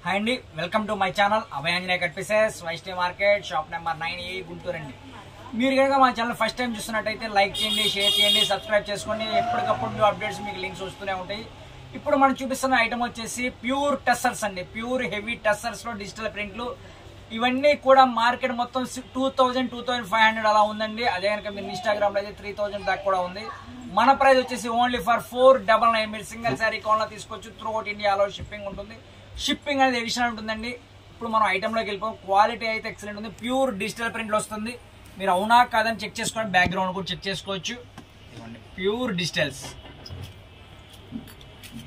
Hi అండి, welcome to my channel Abhaya Anjaneya cut pieces, Vaishnavi market, shop number 9 Guntur అండి. మీరు కనుక మా ఛానల్ ఫస్ట్ టైం చూస్తున్నట్టయితే లైక్ చేయండి, షేర్ చేయండి, సబ్స్క్రైబ్ చేసుకోండి. ఎప్పటికప్పుడు న్యూ అప్డేట్స్ మీకు లింక్స్ వస్తూనే ఉంటాయి. ఇప్పుడు మనం చూపిస్తున్న ఐటమ్ వచ్చేసి ప్యూర్ టెస్సర్స్ అండి. ప్యూర్ హెవీ టెస్సర్స్ లో డిజిటల్ ప్రింట్లు. ఇవన్నీ కూడా మార్కెట్ మొత్తం 2000-2500 అలా ఉందండి. అదే కనుక మీరు ఇన్స్టాగ్రామ్ లో అయితే 3000 దాకా కూడా ఉంది. మన ప్రైస్ వచ్చేసి ఓన్లీ ఫర్ 499. మీరు సింగిల్ శారీ కావాలన్నా తీసుకోవచ్చు. త్రూ అవుట్ ఇండియాలో షిప్పింగ్ ఉంటుంది. షిప్పింగ్ అనేది ఎడిషనల్ ఉంటుందండి. ఇప్పుడు మనం ఐటెంలోకి వెళ్ళిపోం. క్వాలిటీ అయితే ఎక్సలెంట్ ఉంది. ప్యూర్ డిజిటల్ ప్రింట్లో వస్తుంది. మీరు అవునా కాదని చెక్ చేసుకోండి. బ్యాక్గ్రౌండ్ కూడా చెక్ చేసుకోవచ్చు. ప్యూర్ డిజిటల్స్,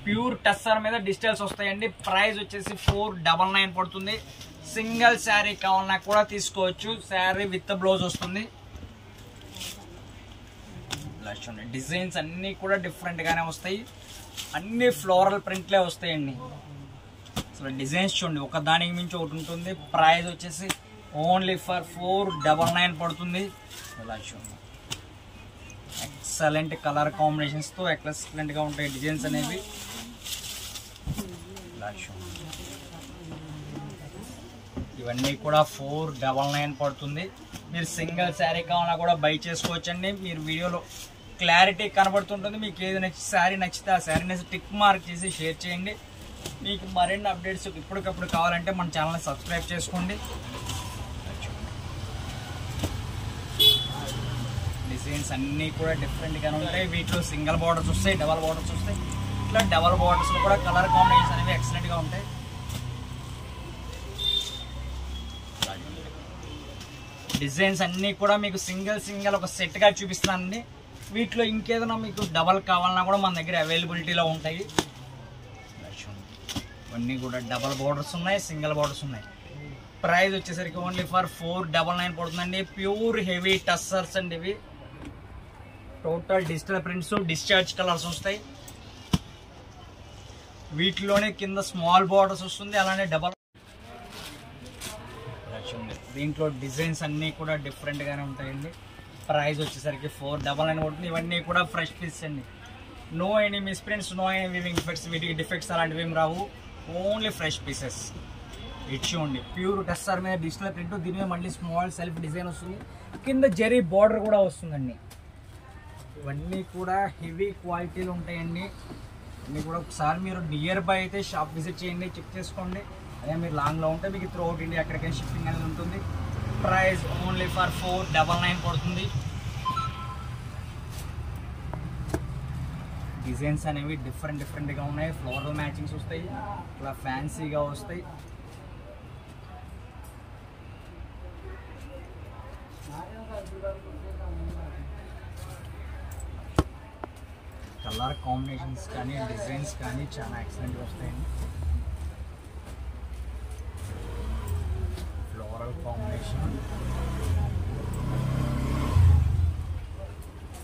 ప్యూర్ టెస్సర్ మీద డిజిటల్స్ వస్తాయండి. ప్రైస్ వచ్చేసి 499 పడుతుంది. సింగిల్ శారీ కావాలన్నా కూడా తీసుకోవచ్చు. శారీ విత్ బ్లౌజ్ వస్తుంది. డిజైన్స్ అన్నీ కూడా డిఫరెంట్ గానే వస్తాయి. అన్ని ఫ్లోరల్ ప్రింట్లే వస్తాయండి. అసలు డిజైన్స్ చూడండి, ఒక దానికి మించి ఒకటి ఉంటుంది. ప్రైస్ వచ్చేసి ఓన్లీ ఫర్ 499 పడుతుంది. ఇలా చూడండి, ఎక్సలెంట్ కలర్ కాంబినేషన్స్ తో ఎక్సలెంట్ గా ఉంటాయి డిజైన్స్ అనేవి. ఇలా చూడండి, ఇవన్నీ కూడా 499 పడుతుంది. మీరు సింగిల్ శారీ కావాలన్నా కూడా బై చేసుకోవచ్చండి. మీరు వీడియోలో క్లారిటీ కనబడుతుంటుంది. మీకు ఏది శారీ నచ్చితే ఆ శారీ నచ్చి టిక్ మార్క్ చేసి షేర్ చేయండి. మీకు మరిన్ని అప్డేట్స్ ఇప్పటికప్పుడు కావాలంటే మన ఛానల్ని సబ్స్క్రైబ్ చేసుకోండి. డిజైన్స్ అన్నీ కూడా డిఫరెంట్గానే ఉంటాయి. వీటిలో సింగిల్ బార్డర్స్ వస్తాయి, డబల్ బార్డర్స్ వస్తాయి. ఇట్లా డబల్ బార్డర్స్లో కూడా కలర్ కాంబినేషన్స్ అనేవి ఎక్సలెంట్గా ఉంటాయి. డిజైన్స్ అన్నీ కూడా మీకు సింగిల్ ఒక సెట్గా చూపిస్తున్నానండి. వీటిలో ఇంకేదైనా మీకు డబల్ కావాలన్నా కూడా మన దగ్గర అవైలబిలిటీలో ఉంటాయి. ఇవన్నీ కూడా డబల్ బార్డర్స్ ఉన్నాయి, సింగిల్ బార్డర్స్ ఉన్నాయి. ప్రైస్ వచ్చేసరికి ఓన్లీ ఫర్ 499 పడుతుందండి. ప్యూర్ హెవీ టస్సర్స్ అండి ఇవి. Total digital prints, discharge colours వస్తాయి. వీటిలోనే కింద స్మాల్ బార్డర్స్ వస్తుంది, అలానే డబల్. దీంట్లో డిజైన్స్ అన్నీ కూడా డిఫరెంట్ గానే ఉంటాయండి. ప్రైస్ వచ్చేసరికి 499 పడుతుంది. ఇవన్నీ కూడా ఫ్రెష్ పీస్ అండి. No any misprints, no any weaving defects, వీటికి డిఫెక్ట్స్ అలాంటివి ఏం రావు. Only fresh pieces. ఇట్ చూడండి, ప్యూర్ టెస్సర్ మీద డిజిటల్ ప్రింట్. దీని మీద మళ్ళీ స్మాల్ సెల్ఫ్ డిజైన్ వస్తుంది. కింద జరీ బార్డర్ కూడా వస్తుందండి. ఇవన్నీ కూడా హెవీ క్వాలిటీలు ఉంటాయండి. ఇవన్నీ కూడా ఒకసారి మీరు నియర్ బై అయితే షాప్ విజిట్ చేయండి, చెక్ చేసుకోండి. అదే మీరు లాంగ్లో ఉంటే మీకు త్రూ అవుట్ ఇండియా ఎక్కడికైనా షిప్పింగ్ అనేది ఉంటుంది. ప్రైస్ ఓన్లీ ఫర్ 499 పడుతుంది. డిజైన్స్ అనేవి డిఫరెంట్గా ఉన్నాయి. ఫ్లోరల్ మ్యాచింగ్స్ వస్తాయి, ఇలా ఫ్యాన్సీగా వస్తాయి. కలర్ కాంబినేషన్స్ కానీ డిజైన్స్ కానీ చాలా ఎక్సలెంట్గా వస్తాయండి. ఫ్లోరల్ కాంబినేషన్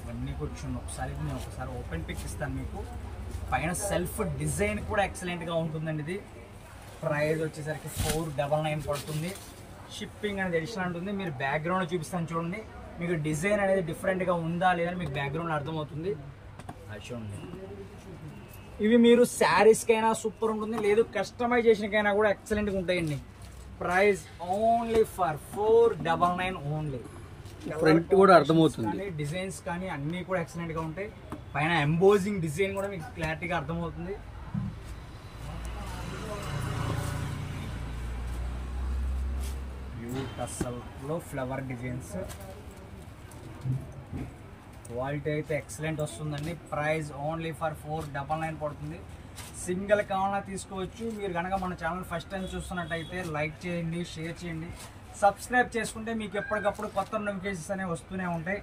ఇవన్నీ కూర్చుని నేను ఒకసారి ఓపెన్ పిక్ ఇస్తాను మీకు. పైన సెల్ఫ్ డిజైన్ కూడా ఎక్సలెంట్గా ఉంటుందండి. ఇది ప్రైస్ వచ్చేసరికి 499 పడుతుంది. షిప్పింగ్ అనేది ఎడిషనల్ ఉంటుంది. మీరు బ్యాక్గ్రౌండ్ చూపిస్తాను చూడండి. మీకు డిజైన్ అనేది డిఫరెంట్గా ఉందా లేదని మీకు బ్యాక్గ్రౌండ్ అర్థమవుతుంది. అది చూడండి, ఇవి మీరు శారీస్కైనా సూపర్ ఉంటుంది, లేదు కస్టమైజేషన్కైనా కూడా ఎక్సలెంట్గా ఉంటాయండి. Price only for 499 only. Front కూడా అర్థమవుతుంది. డిజైన్స్ కానీ అన్నీ కూడా ఎక్సలెంట్ గా ఉంటాయి. పైన ఎంబోజింగ్ డిజైన్ కూడా మీకు క్లారిటీగా అర్థమవుతుంది. ప్యూర్ టస్సర్ లో ఫ్లవర్ డిజైన్స్. క్వాలిటీ అయితే ఎక్సలెంట్ వస్తుందండి. ప్రైస్ ఓన్లీ ఫర్ 499 పడుతుంది. సింగిల్ కావాలన్నా తీసుకోవచ్చు. మీరు కనుక మన ఛానల్ ఫస్ట్ టైం చూస్తున్నట్టయితే లైక్ చేయండి, షేర్ చేయండి, సబ్స్క్రైబ్ చేసుకుంటే మీకు ఎప్పటికప్పుడు కొత్త నోటిఫికేషన్స్ అనేవి వస్తూనే ఉంటాయి.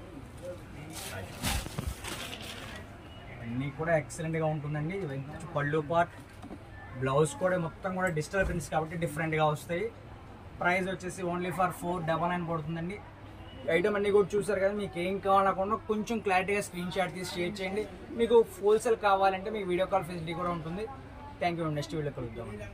అన్నీ కూడా ఎక్సలెంట్గా ఉంటుందండి. పళ్ళు పార్ట్, బ్లౌజ్ కూడా మొత్తం కూడా డిజిటల్ ప్రింట్స్ కాబట్టి డిఫరెంట్గా వస్తాయి. ప్రైస్ వచ్చేసి ఓన్లీ ఫర్ 499 పడుతుందండి. ఐటమ్ అన్నీ కూడా చూసారు కదా. మీకు ఏం కావాలనుకున్నా కొంచెం క్లారిటీగా స్క్రీన్ షాట్ తీసి షేర్ చేయండి. మీకు హోల్సేల్ కావాలంటే మీకు వీడియో కాల్ ఫెసిలిటీ కూడా ఉంటుంది. Thank you. నెక్స్ట్ వీడియో కలుద్దామండి.